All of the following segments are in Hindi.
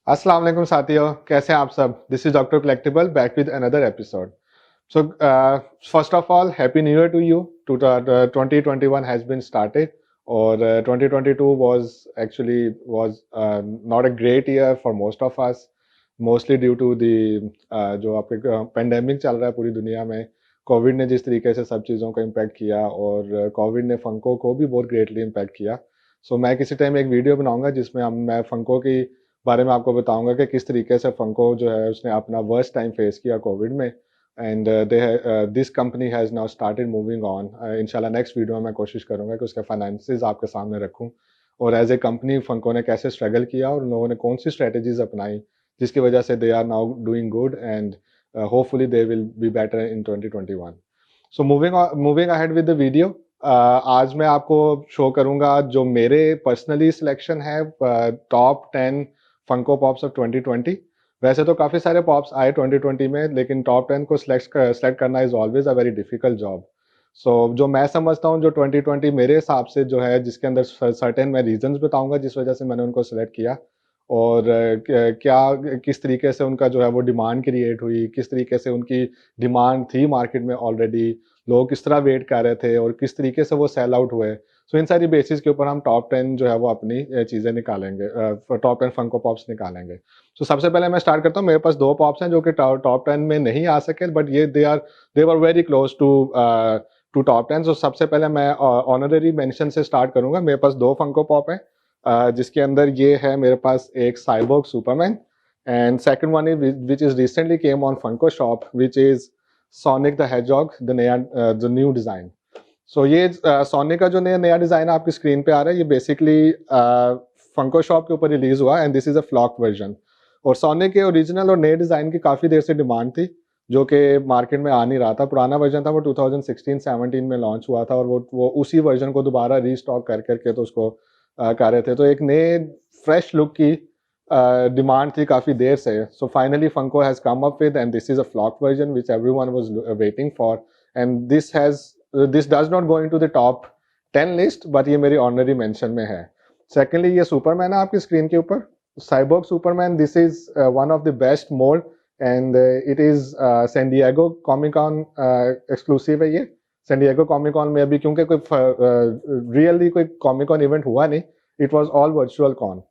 अस्सलाम वालेकुम साथियों, कैसे हैं आप सब? This is doctor collectible back with another episode. So, first of all, Happy New Year to you. 2021 has been started, और 2022 was not a great year for most of us, mostly due to the जो आपके पेंडेमिक चल रहा है पूरी दुनिया में. कोविड ने जिस तरीके से सब चीज़ों को इम्पैक्ट किया, और कोविड ने फंको को भी बहुत ग्रेटली इम्पैक्ट किया. सो मैं किसी टाइम एक वीडियो बनाऊंगा जिसमें मैं फंको की बारे में आपको बताऊंगा कि किस तरीके से फंको जो है उसने अपना वर्स्ट टाइम फेस किया कोविड में. And this company has now started moving on. इंशाल्लाह नेक्स्ट वीडियो में मैं कोशिश करूंगा कि उसके फाइनेंसेस आपके सामने रखूं, और एज ए कंपनी फंको ने कैसे स्ट्रगल किया और उन लोगों ने कौन सी स्ट्रेटजीज अपनाई जिसकी वजह से they are now doing good, and hopefully they will be better in 2021. So moving ahead with the video. आज मैं आपको शो करूंगा जो मेरे पर्सनली सिलेक्शन है टॉप 10 फंको पॉप्स ऑफ 2020. वैसे तो काफ़ी सारे पॉप्स आए 2020 में, लेकिन टॉप 10 को सेलेक्ट करना is always a very difficult job. So जो मैं समझता हूँ जो 2020 मेरे हिसाब से जो है, जिसके अंदर सर्टेन मैं रीजंस बताऊंगा जिस वजह से मैंने उनको सेलेक्ट किया, और क्या किस तरीके से उनका जो है वो डिमांड क्रिएट हुई, किस तरीके से उनकी डिमांड थी मार्केट में ऑलरेडी, लोग किस तरह वेट कर रहे थे और किस तरीके से वो सेल आउट हुए. सो इन सारी बेसिस के ऊपर हम टॉप 10 जो है वो अपनी चीज़ें निकालेंगे, टॉप 10 फंको पॉप्स निकालेंगे. सो सबसे पहले मैं स्टार्ट करता हूँ. मेरे पास दो पॉप्स हैं जो कि टॉप 10 में नहीं आ सके, बट ये they were very close to top 10. सो सबसे पहले मैं ऑनररी मेंशन से स्टार्ट करूंगा. मेरे पास दो फंको पॉप हैं, जिसके अंदर ये है मेरे पास एक cyborg superman, and second one is which is recently came on Funko shop, which is Sonic the Hedgehog, the new design. So ये सोनिक का जो नया डिजाइन आपकी स्क्रीन पे आ रहा है, ये बेसिकली फंको शॉप के ऊपर रिलीज हुआ, and this is a flock version. और सोनिक के ओरिजिनल और नए डिजाइन की काफी देर से डिमांड थी, जो कि मार्केट में आ नहीं रहा था. पुराना वर्जन था वो 2016-17 में लॉन्च हुआ था, और वो उसी वर्जन को दोबारा रीस्टॉक कर करके तो उसको कर रहे थे. तो एक नए फ्रेश लुक की डिमांड थी काफ़ी देर से. So finally Funko has come up with, and this is a flock version which everyone was waiting for, and this does not go into the top 10 list, but ये मेरी ऑनररी मेंशन में है. सेकेंडली ये सुपरमैन है आपकी स्क्रीन के ऊपर, cyborg Superman. This is one of the best mold, and it is San Diego Comic Con exclusive है ये. सैन डिएगो कॉमिक कॉन में अभी क्योंकि कोई रियली कोई कॉमिक कॉन इवेंट हुआ नहीं, it was all virtual con,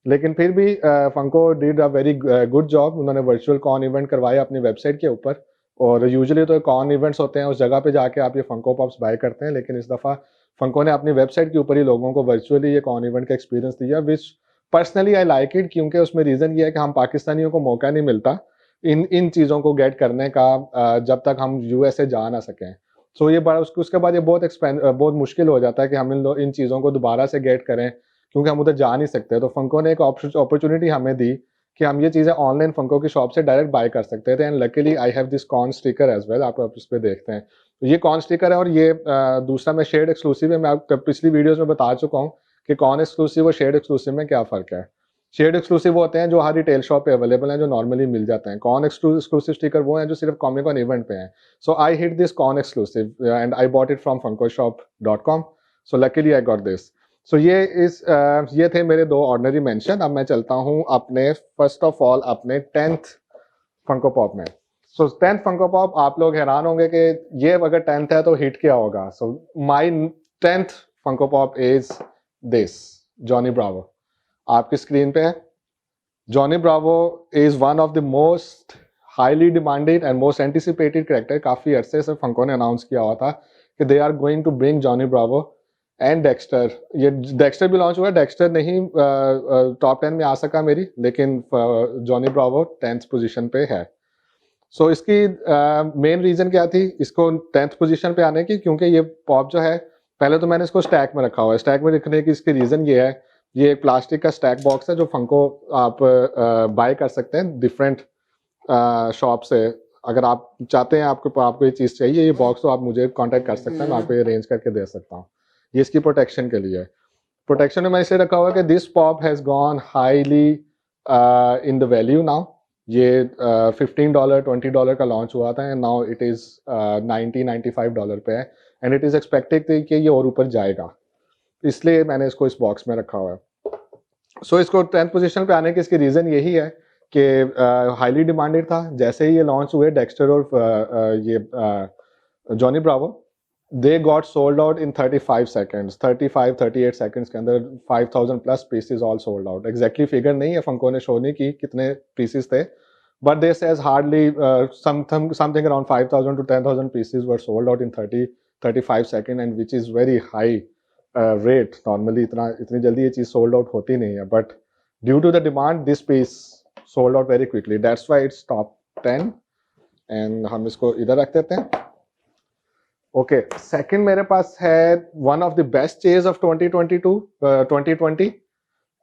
लेकिन फिर भी Funko did a very good job. उन्होंने वर्चुअल कॉन इवेंट करवाया अपनी वेबसाइट के ऊपर, और यूजुअली तो कॉन इवेंट्स होते हैं उस जगह पे जाके आप ये फंको पॉप्स बाय करते हैं, लेकिन इस दफ़ा फंको ने अपनी वेबसाइट के ऊपर ही लोगों को वर्चुअली ये कॉन इवेंट का एक्सपीरियंस दिया, विच पर्सनली आई लाइक इट, क्योंकि उसमें रीज़न ये है कि हम पाकिस्तानियों को मौका नहीं मिलता इन इन चीज़ों को गेट करने का जब तक हम यूएसए जा ना सकें. सो ये बड़ा उसके बाद ये बहुत मुश्किल हो जाता है कि हम इन चीज़ों को दोबारा से गेट करें, क्योंकि हम उधर जा नहीं सकते. तो फंको ने एक अपॉर्चुनिटी हमें दी कि हम ये चीज़ें ऑनलाइन फंको की शॉप से डायरेक्ट बाय कर सकते थे, and luckily I have this con sticker as well. आप इस पर देखते हैं, तो ये कॉन स्टिकर है, और ये दूसरा मैं शेड एक्सक्लूसिव है. मैं आपको पिछली वीडियोस में बता चुका हूँ कि कॉन एक्सक्लूसिव और शेड एक्सक्लूसिव में क्या फ़र्क है. शेड एक्सक्लूसिव वो होते हैं जो हर रिटेल शॉप पे अवेलेबल हैं, जो नॉर्मली मिल जाते हैं. कॉन एक्सक्लूसिव स्टिकर वो हैं जो सिर्फ कॉमिक कॉन इवेंट पे हैं. So I hit this con exclusive and I bought it from funkoshop.com. So luckily I got this. So ये थे मेरे दो ऑर्डिनरी मेंशन. अब मैं चलता हूँ अपने फर्स्ट ऑफ ऑल अपने 10th फंको पॉप में. सो 10th फंको पॉप, आप लोग हैरान होंगे कि ये अगर 10th है तो हिट क्या होगा. So my 10th Funko pop is this, Johnny Bravo. आपकी स्क्रीन पे है. Johnny Bravo is one of the most highly demanded and most anticipated character. काफी अरसे से फंको ने अनाउंस किया हुआ था कि they are going to bring Johnny Bravo and Dexter. ये डेक्स्टर भी लॉन्च हुआ. डेक्स्टर नहीं टॉप 10 में आ सका मेरी, लेकिन जॉनी ब्रावो 10th पोजीशन पे है. सो इसकी मेन रीजन क्या थी इसको 10th पोजीशन पे आने की, क्योंकि ये पॉप जो है, पहले तो मैंने इसको स्टैक में रखा हुआ है. स्टैक में रखने की इसकी रीजन ये है, ये एक प्लास्टिक का स्टैक बॉक्स है जो फंको आप बाय कर सकते हैं डिफरेंट शॉप से. अगर आप चाहते हैं आपको ये चीज़ चाहिए, ये बॉक्स, तो आप मुझे कांटेक्ट कर सकते हैं, मैं आपको ये अरेंज करके दे सकता हूँ. ये इसकी प्रोटेक्शन के लिए. प्रोटेक्शन में मैंने इसे रखा हुआ है कि this pop has gone highly in the value now. ये $15 $20 का लॉन्च हुआ था, एंड नाउ इट इज़ $90-95 पे है, एंड इट इज़ एक्सपेक्टेड कि ये और ऊपर जाएगा, इसलिए मैंने इसको इस बॉक्स में रखा हुआ है. सो इसको 10th पोजीशन पे आने की इसकी रीज़न यही है कि हाईली डिमांडेड था। जैसे ही ये लॉन्च हुए डेक्स्टर और ये Johnny Bravo, they got sold out in 35 seconds, 35-38 seconds के अंदर 5000 plus pieces all sold out. Exactly figure नहीं है, फंको ने शो नहीं की कितने पीसेस थे, but they says hardly something around 5000 to 10000 pieces were sold out in 30-35 seconds, and which is very high rate. Normally इतनी जल्दी ये चीज़ sold out होती नहीं है, but due to the demand this piece sold out very quickly. That's why it's top 10, and हम इसको इधर रख देते हैं. ओके, सेकंड मेरे पास है one of the best chase of 2020,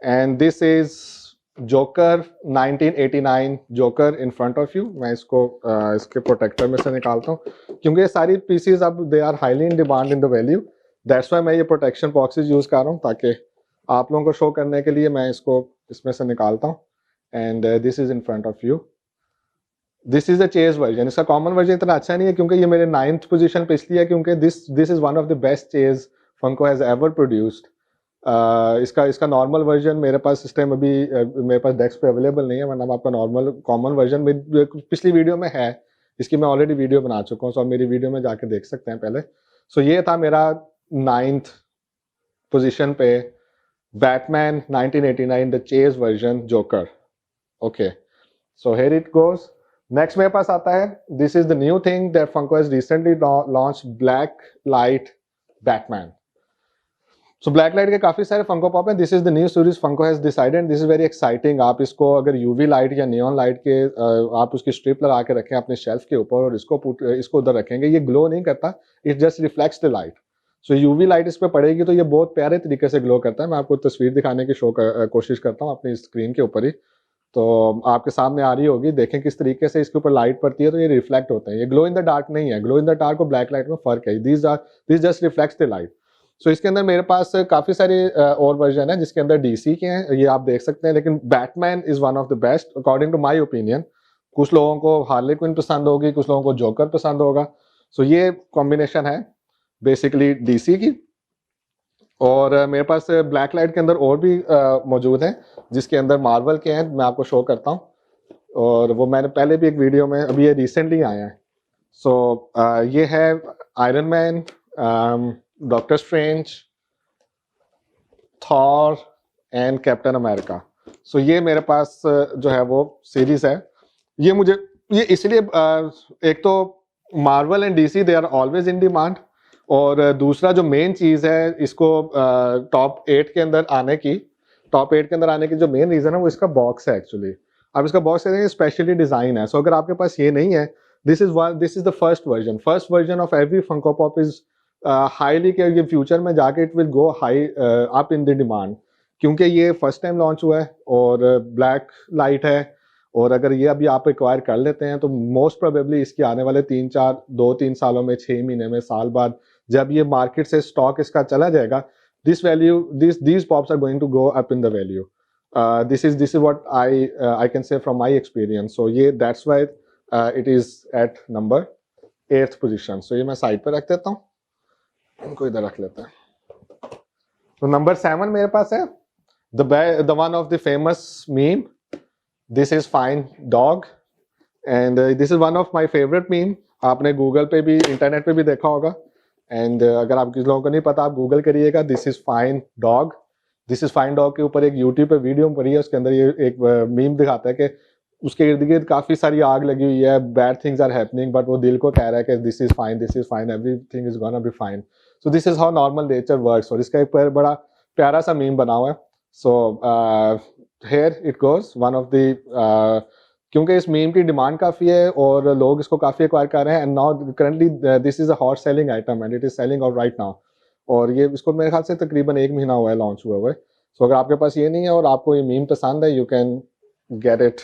and this is joker 1989, joker in front of you. मैं इसको इसके प्रोटेक्टर में से निकालता हूँ क्योंकि ये सारी पीसीज अब they are highly in demand in the value. That's why मैं ये प्रोटेक्शन बॉक्सेस यूज कर रहा हूँ ताकि आप लोगों को शो करने के लिए मैं इसको इसमें से निकालता हूँ. And this is in front of you. This is a chase version. इसका कॉमन वर्जन इतना अच्छा नहीं है क्योंकि ये मेरे 9th पोजीशन पे इसलिए क्योंकि this is one of the best chase Funko has ever produced. इसका नॉर्मल वर्जन मेरे पास इस टाइम अभी मेरे पास डेस्क पे अवेलेबल नहीं है, वरना आपका नॉर्मल कॉमन वर्जन पिछली वीडियो में है. इसकी मैं ऑलरेडी वीडियो बना चुका हूँ, सो आप मेरी वीडियो में जाके देख सकते हैं पहले. सो ये था मेरा 9th पोजीशन पे Batman 1989 the chase version Joker. Okay, so here it goes. Next मेरे पास आता है, this is the new thing that Funko has recently launch, black light Batman. So black light के काफी सारे फंको पॉप हैं. This is the new series Funko has decided. This is very exciting. आप इसको अगर यूवी लाइट या नियॉन लाइट के आप उसकी स्ट्रिप लगा के रखें अपने शेल्फ के ऊपर और इसको उधर रखेंगे, ये ग्लो नहीं करता, it just reflects the light. So UV light इस पर पड़ेगी तो ये बहुत प्यारे तरीके से ग्लो करता है. मैं आपको तस्वीर दिखाने की कोशिश करता हूँ अपनी स्क्रीन के ऊपर ही, तो आपके सामने आ रही होगी. देखें किस तरीके से इसके ऊपर लाइट पड़ती है तो ये रिफ्लेक्ट होते हैं. ये ग्लो इन द डार्क नहीं है. ग्लो इन द डार्क और ब्लैक लाइट में फर्क है. This just reflects the light. So इसके अंदर मेरे पास काफी सारे और वर्जन है जिसके अंदर डीसी के हैं, ये आप देख सकते हैं, लेकिन Batman is one of the best according to my opinion. कुछ लोगों को हार्ले क्विन पसंद होगी, कुछ लोगों को जोकर पसंद होगा. सो ये कॉम्बिनेशन है बेसिकली डीसी की. और मेरे पास ब्लैक लाइट के अंदर और भी मौजूद हैं जिसके अंदर मार्वल के हैं, मैं आपको शो करता हूँ. और वो मैंने पहले भी एक वीडियो में, अभी ये रिसेंटली आया है. सो ये है Iron Man, doctor Strange, Thor and Captain America. So ये मेरे पास जो है वो सीरीज है. ये इसलिए एक तो Marvel and DC they are always in demand, और दूसरा जो मेन चीज़ है इसको टॉप 8 के अंदर आने की, जो मेन रीज़न है वो इसका बॉक्स है एक्चुअली. अब इसका बॉक्स है स्पेशली डिज़ाइन है. सो अगर आपके पास ये नहीं है, this is the first version of every Funko pop is highly के ये फ्यूचर में जाके it will go high up in the demand, क्योंकि ये फर्स्ट टाइम लॉन्च हुआ है और ब्लैक लाइट है. और अगर ये अभी आप एक्वायर कर लेते हैं तो मोस्ट प्रोबेबली इसके आने वाले 2-3 सालों में, 6 महीने में, साल बाद जब ये मार्केट से स्टॉक इसका चला जाएगा, these pops are going to go up in the value. This is what I can say from my experience. So that's why it is at number 8th position. So ये मैं साइड पे रख देता हूँ, इनको इधर रख लेते हैं. तो नंबर 7 मेरे पास है the one of the famous meme. This is fine dog, and this is one of my favorite meme. आपने गूगल पे भी, इंटरनेट पे भी देखा होगा. एंड अगर आप किसी लोगों को नहीं पता, आप गूगल करिएगा this is fine dog. This is fine dog के ऊपर एक यूट्यूब पे वीडियो पड़ी है, उसके अंदर ये एक मीम दिखाता है कि उसके इर्द गिर्द काफी सारी आग लगी हुई है, bad things are happening, but वो दिल को कह रहा है कि this is fine, everything is gonna be fine. So this is how normal nature works. और इसका एक बड़ा प्यारा सा मीम बना हुआ है. सो here it goes, one of the, क्योंकि इस मीम की डिमांड काफ़ी है और लोग इसको काफ़ी एक्वायर कर रहे हैं. And now currently this is a hot selling item and it is selling out right now. और ये इसको मेरे ख्याल से तकरीबन 1 महीना हुआ है लॉन्च हुए हुए. सो अगर आपके पास ये नहीं है और आपको ये मीम पसंद है, you can get it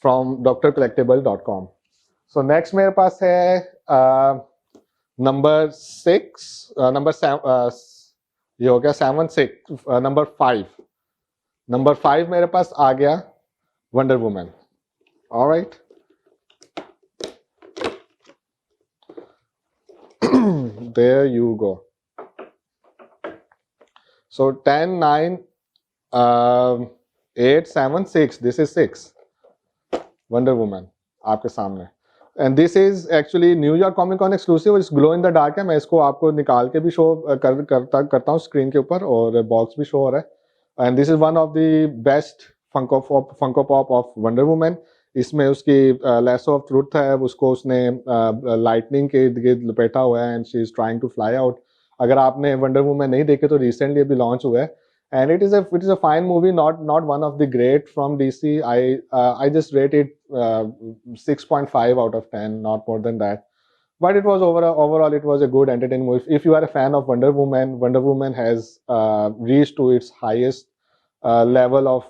from drcollectible.com. So next मेरे पास है नंबर 6, ये हो गया 7, 6, नंबर 5 मेरे पास आ गया Wonder Woman. All right. There you go. So 10, 9, 876, this is 6 Wonder Woman आपके सामने। And this is actually New York Comic Con exclusive, इस ग्लो इन द डार्क है। मैं इसको आपको निकाल के भी शो करता हूँ स्क्रीन के ऊपर, और बॉक्स भी शो हो रहा है। And this is one of the best Funko pop of Wonder Woman. इसमें उसकी लेसो ऑफ ट्रूथ है, उसको उसने लाइटनिंग के इर्द गिर्द लपेटा हुआ है, and she is trying to fly out. अगर आपने वंडर वुमन नहीं देखे तो रिसेंटली अभी लॉन्च हुआ है, and it is a fine movie, not one of the great from DC. I just rate it 6.5 out of 10, not more than that. But it was overall it was a good entertaining movie. If you are a fan of Wonder Woman, Wonder Woman has reached to its highest level of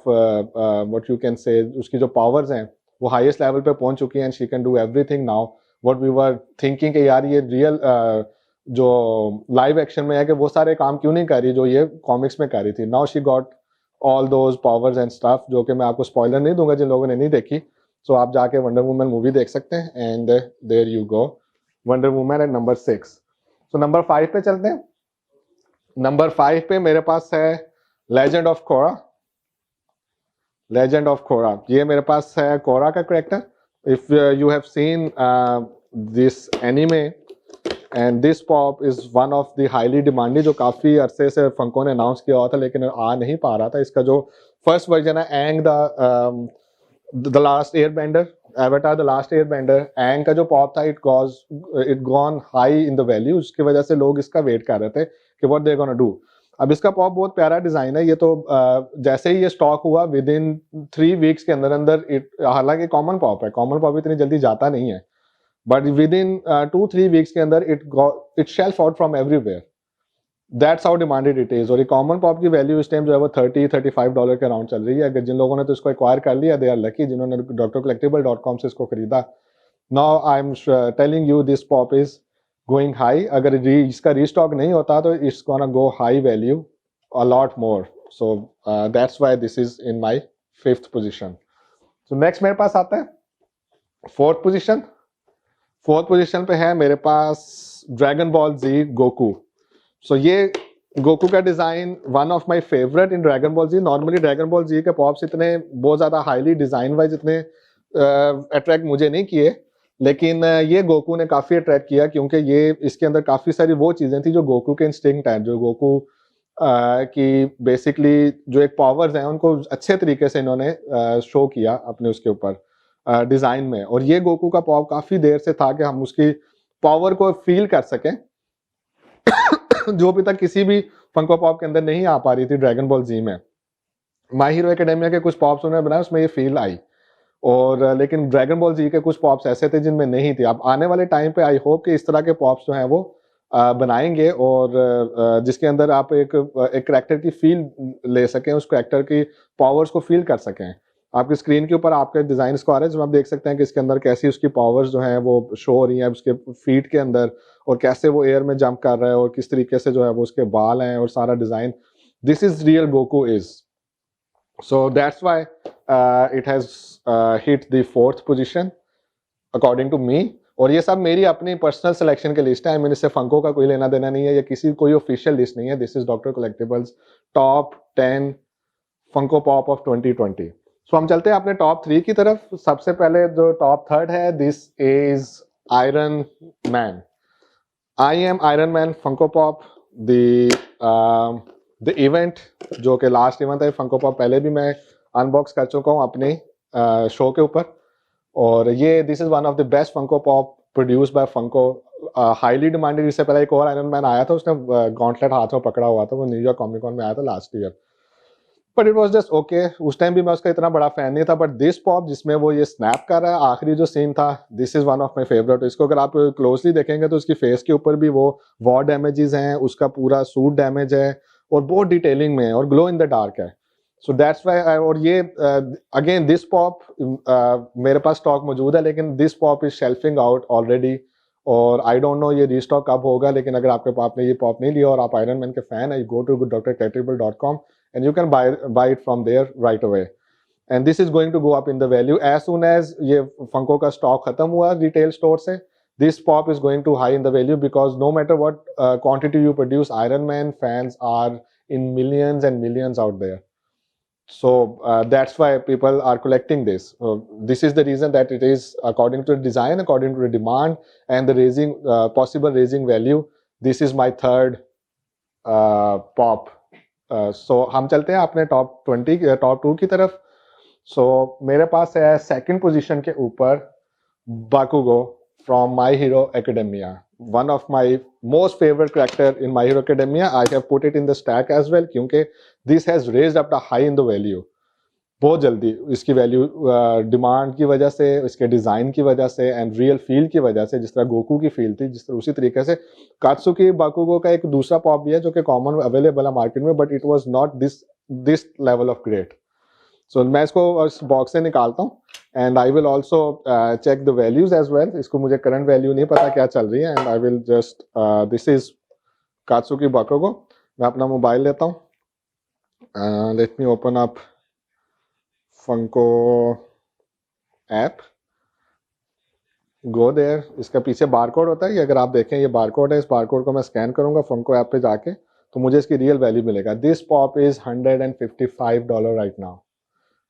what you can say, उसकी जो powers हैं वो highest level पे पहुंच चुकी हैं, and she can do everything now. What we were thinking कि यार ये real जो लाइव एक्शन में है कि वो सारे काम क्यों नहीं कर रही जो ये कॉमिक्स में कर रही थी। Now she got all those powers and stuff, जो कि मैं आपको स्पॉइलर नहीं दूंगा जिन लोगों ने नहीं देखी। सो आप जाके वंडर वुमन मूवी देख सकते हैं। And there you go, Wonder Woman at number 6। So number 5 पे चलते हैं। नंबर 5 पे मेरे पास है legend of Korra. Legend of Korra, ये मेरे पास है कोरा का character. If you have seen this anime, and this pop is one of the highly demanded, जो काफी अरसे से फंको ने अनाउंस किया हुआ था लेकिन आ नहीं पा रहा था। इसका जो फर्स्ट वर्जन है Aang the last air bender, avatar the last air bender, Aang का जो पॉप था it gone high in the value, उसकी वजह से लोग इसका वेट कर रहे थे कि व्हाट दे गोना डू। अब इसका पॉप बहुत प्यारा डिजाइन है। ये तो जैसे ही ये स्टॉक हुआ विद इन 3 वीक्स के अंदर अंदर हालांकि कॉमन पॉप है, कॉमन पॉप इतनी जल्दी जाता नहीं है, but within 2-3 weeks के अंदर it shelf out from everywhere. That's how demanded it is। और ये कॉमन पॉप की वैल्यू इस टाइम जो है वो $30-35 के अराउंड चल रही है। अगर जिन लोगों ने तो इसको एक्वायर कर लिया, दे आर लकी, जिन्होंने drcollectible.com से इसको खरीदा। Now I am telling you this pop is going high. अगर इसका रीस्टॉक नहीं होता तो it's gonna go high value a lot more। so that's why this is in my 5th position। so next मेरे पास आता है 4th position। 4th पोजीशन पे है मेरे पास dragon ball Z Goku. So ये गोकू का design one of my favourite in dragon ball Z. Normally dragon ball Z के पॉप्स इतने बहुत ज्यादा हाईली डिजाइन वाइज इतने अट्रैक्ट मुझे नहीं किए, लेकिन ये गोकू ने काफी अट्रैक्ट किया, क्योंकि ये इसके अंदर काफी सारी वो चीजें थी जो गोकू के इंस्टिंक्ट हैं, जो गोकू की बेसिकली जो एक पावर्स हैं उनको अच्छे तरीके से इन्होंने शो किया अपने उसके ऊपर डिजाइन में। और ये गोकू का पॉप काफी देर से था कि हम उसकी पावर को फील कर सकें जो अभी तक किसी भी फंको पॉप के अंदर नहीं आ पा रही थी ड्रैगन बॉल जी में। माई हीरो एकेडेमिया के कुछ पॉप्स उन्होंने बनाए, उसमें ये फील आई। और लेकिन ड्रैगन बॉल जी के कुछ पॉप्स ऐसे थे जिनमें नहीं थी। अब आने वाले टाइम पे आई होप कि इस तरह के पॉप्स जो हैं वो बनाएंगे, और जिसके अंदर आप एक करेक्टर की फील ले सकें, उस करेक्टर की पावर्स को फील कर सकें। आपकी स्क्रीन के ऊपर आपके डिजाइन को आ रहा है, जिसमें आप देख सकते हैं कि इसके अंदर कैसी उसकी पावर्स जो हैं वो शो हो रही हैं उसके फीट के अंदर, और कैसे वो एयर में जंप कर रहा है, और किस तरीके से जो है वो उसके बाल हैं और सारा design. This is real Goku is. So that's why it has hit the 4th position according to me. और ये सब मेरी अपनी पर्सनल सिलेक्शन की लिस्ट है, मैंने इससे फंको का कोई लेना देना नहीं है, या किसी कोई ऑफिशियल लिस्ट नहीं है। This is doctor collectibles top 10 Funko pop of 2020। So हम चलते हैं अपने टॉप 3 की तरफ। सबसे पहले जो टॉप 3rd है, this is iron man. I am iron man Funko pop. The event जो कि लास्ट इवेंट है फंको पॉप, पहले भी मैं अनबॉक्स कर चुका हूँ अपने शो के ऊपर। और ये this is one of the best Funko pop produce by Funko, highly demanded. इससे पहले एक और आयरन मैन आया था, उसने गॉन्टलेट हाथ में पकड़ा हुआ था, वो न्यूयॉर्क कॉमिक कॉन में आया था last year, but it was just okay. उस टाइम भी मैं उसका इतना बड़ा फैन नहीं था, बट दिस पॉप जिसमें वो ये स्नैप कर रहा है आखिरी जो सीन था, this is one of my favourite. इसको अगर आप क्लोजली देखेंगे तो उसकी फेस के ऊपर भी वो वॉर डैमेजेस हैं, उसका पूरा सूट डैमेज है, और बहुत डिटेलिंग में है, और ग्लो इन द डार्क है। सो दैट्स व्हाई। और ये अगेन दिस पॉप मेरे पास स्टॉक मौजूद है, लेकिन this pop is shelving out already, और आई डोंट नो ये रीस्टॉक कब होगा। लेकिन अगर आपने ये पॉप नहीं लिया और आप आयरन मैन के फैन है, go to drcollectible.com and you can buy it from there right away, and this is going to go up in the value as soon as ये फंको का स्टॉक खत्म हुआ रिटेल स्टोर से। this pop is going to high in the value because no matter what quantity you produce, Iron Man fans are in millions and millions out there। So that's why people are collecting this. This is the reason that it is according to the design, according to the demand, and the raising possible raising value. This is my third pop. So हम चलते हैं अपने टॉप 2 की तरफ. सो मेरे पास है सेकंड पोजीशन के ऊपर Bakugo from my hero academia. One of my most favourite character in my hero academia. I have put it in the stack as well, क्योंकि this has raised up the high in the value बहुत जल्दी. इसकी वैल्यू डिमांड की वजह से, इसके डिज़ाइन की वजह से एंड रियल फील की वजह से, जिस तरह गोकू की फील थी, जिस तरह उसी तरीके से कात्सुकी बाकुगो का एक दूसरा पॉप भी है जो कि कॉमन अवेलेबल है मार्केट में, but it was not this level of great. So मैं इसको इस बॉक्स से निकालता हूँ and I will also check the values as well. इसको मुझे करंट वैल्यू नहीं पता क्या चल रही है and I will just this is Katsuki Bakugo. मैं अपना मोबाइल लेता हूँ. Let me open up Funko app. Go there. इसका पीछे बारकोड होता है. ये अगर आप देखें ये बारकोड है. इस बारकोड को मैं स्कैन करूंगा फंको ऐप पे जाके तो मुझे इसकी रियल वैल्यू मिलेगा. This pop is $155 right now.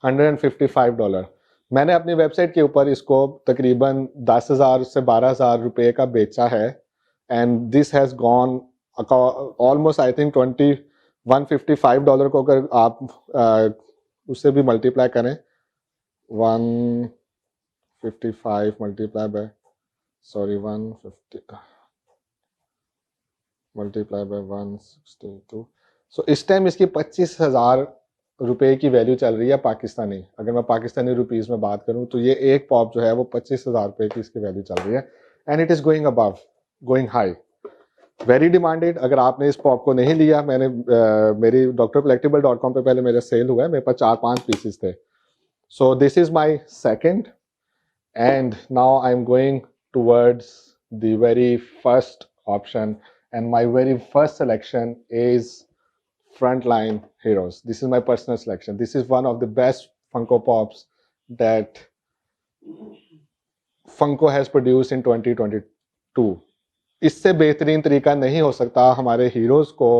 $155. मैंने अपनी वेबसाइट के ऊपर इसको तकरीबन 10,000 से 12,000 रुपये का बेचा है and this has gone almost I think $155 को अगर आप उससे भी मल्टीप्लाई करें 155 मल्टीप्लाई बाय 150 मल्टीप्लाई बाय 162. सो इस टाइम इसकी 25,000 रुपये की वैल्यू चल रही है पाकिस्तानी. अगर मैं पाकिस्तानी रुपीज़ में बात करूं तो ये एक पॉप जो है वो 25,000 रुपये की इसकी वैल्यू चल रही है and it is going above, going high, very demanded. अगर आपने इस पॉप को नहीं लिया, मैंने मेरी drcollectible.com पे पहले मेरा सेल हुआ है, मेरे पास 4-5 पीसेस थे. सो this is my second and now I am going towards the very first option and my very first selection is Frontline Heroes. This is my personal selection. This is one of the best Funko Pops that Funko has produced in 2022. इससे बेहतरीन तरीका नहीं हो सकता हमारे हीरोज़ को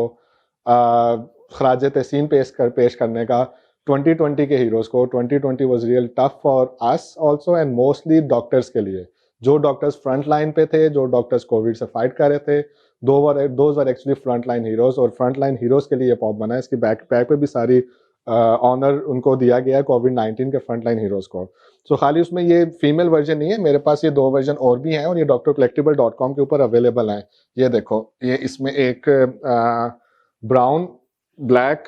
खराज तहसीन पेश करने का 2020 के हीरोज़ को. 2020 was real tough for us also and mostly doctors के लिए. जो डॉक्टर्स फ्रंट लाइन पे थे, जो डॉक्टर्स कोविड से फाइट कर रहे थे, those were actually front line heroes. और फ्रंट लाइन हीरोज़ के लिए ये पॉप बना है. इसकी बैक पे भी सारी ऑनर उनको दिया गया है कोविड-19 के फ्रंट लाइन हीरोज़ को. सो खाली उसमें ये फीमेल वर्जन नहीं है, मेरे पास ये 2 वर्जन और भी हैं और ये drcollectible.com के ऊपर अवेलेबल हैं. ये देखो, ये इसमें एक ब्राउन ब्लैक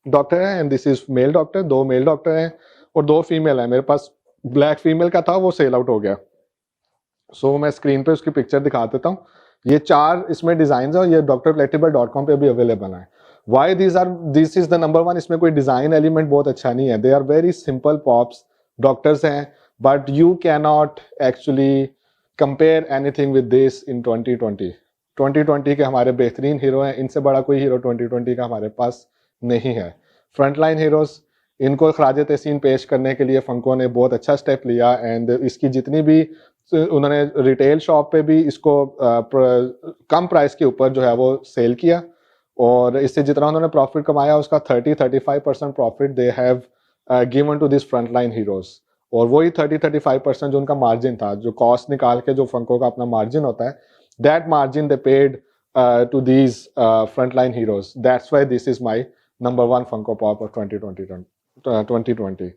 डॉक्टर है and this is male doctor. 2 mail doctor हैं और 2 फीमेल हैं. मेरे पास ब्लैक फीमेल का था, वो सेल आउट हो गया. सो मैं स्क्रीन पे उसकी पिक्चर दिखा देता हूँ. ये 4 इसमें डिजाइन है और ये drcollectible.com पे भी अवेलेबल है. Why this is the number 1. इसमें कोई डिजाइन एलिमेंट बहुत अच्छा नहीं है. They are very simple pops. Doctors हैं but you can not actually compare anything with this in 2020. 2020 के हमारे बेहतरीन हीरो हैं. इनसे बड़ा कोई हीरो 2020 का हमारे पास नहीं है. फ्रंटलाइन हीरोज, इनको खराज तहसीन पेश करने के लिए फंको ने बहुत अच्छा स्टेप लिया एंड इसकी जितनी भी उन्होंने रिटेल शॉप पे भी इसको कम प्राइस के ऊपर जो है वो सेल किया और इससे जितना उन्होंने प्रॉफिट कमाया उसका 30-35% profit they have given to this front line heroes. और वही 30-35% जो उनका मार्जिन था, जो कॉस्ट निकाल के जो फंको का अपना मार्जिन होता है, that margin they paid to these front line heroes. That's why this is my number 1 Funko pop of 2020.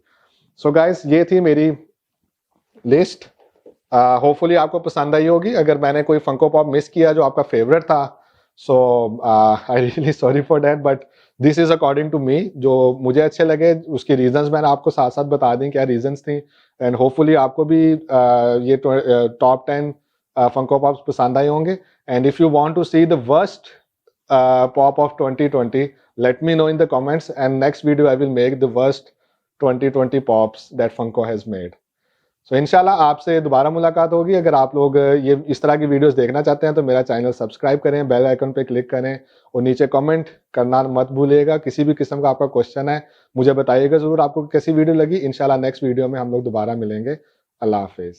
So guys, ये थी मेरी लिस्ट. होपफुली आपको पसंद आई होगी. अगर मैंने कोई फंको पॉप मिस किया जो आपका फेवरेट था, so I really sorry for that, but this is according to me. जो मुझे अच्छे लगे उसके रीजंस मैंने आपको साथ साथ बता दी क्या रीजंस थी एंड होपफुली आपको भी ये टॉप 10 फंको पॉप्स पसंद आए होंगे. And if you want to see the worst pop of 2020, let me know in the comments and next video I will make the worst 2020 pops that Funko has made. So इंशाल्लाह आपसे दोबारा मुलाकात होगी. अगर आप लोग ये इस तरह की वीडियोस देखना चाहते हैं तो मेरा चैनल सब्सक्राइब करें, बेल आइकन पे क्लिक करें और नीचे कमेंट करना मत भूलिएगा. किसी भी किस्म का आपका क्वेश्चन है मुझे बताइएगा ज़रूर आपको कैसी वीडियो लगी. इंशाल्लाह नेक्स्ट वीडियो में हम लोग दोबारा मिलेंगे. अल्लाह हाफिज़.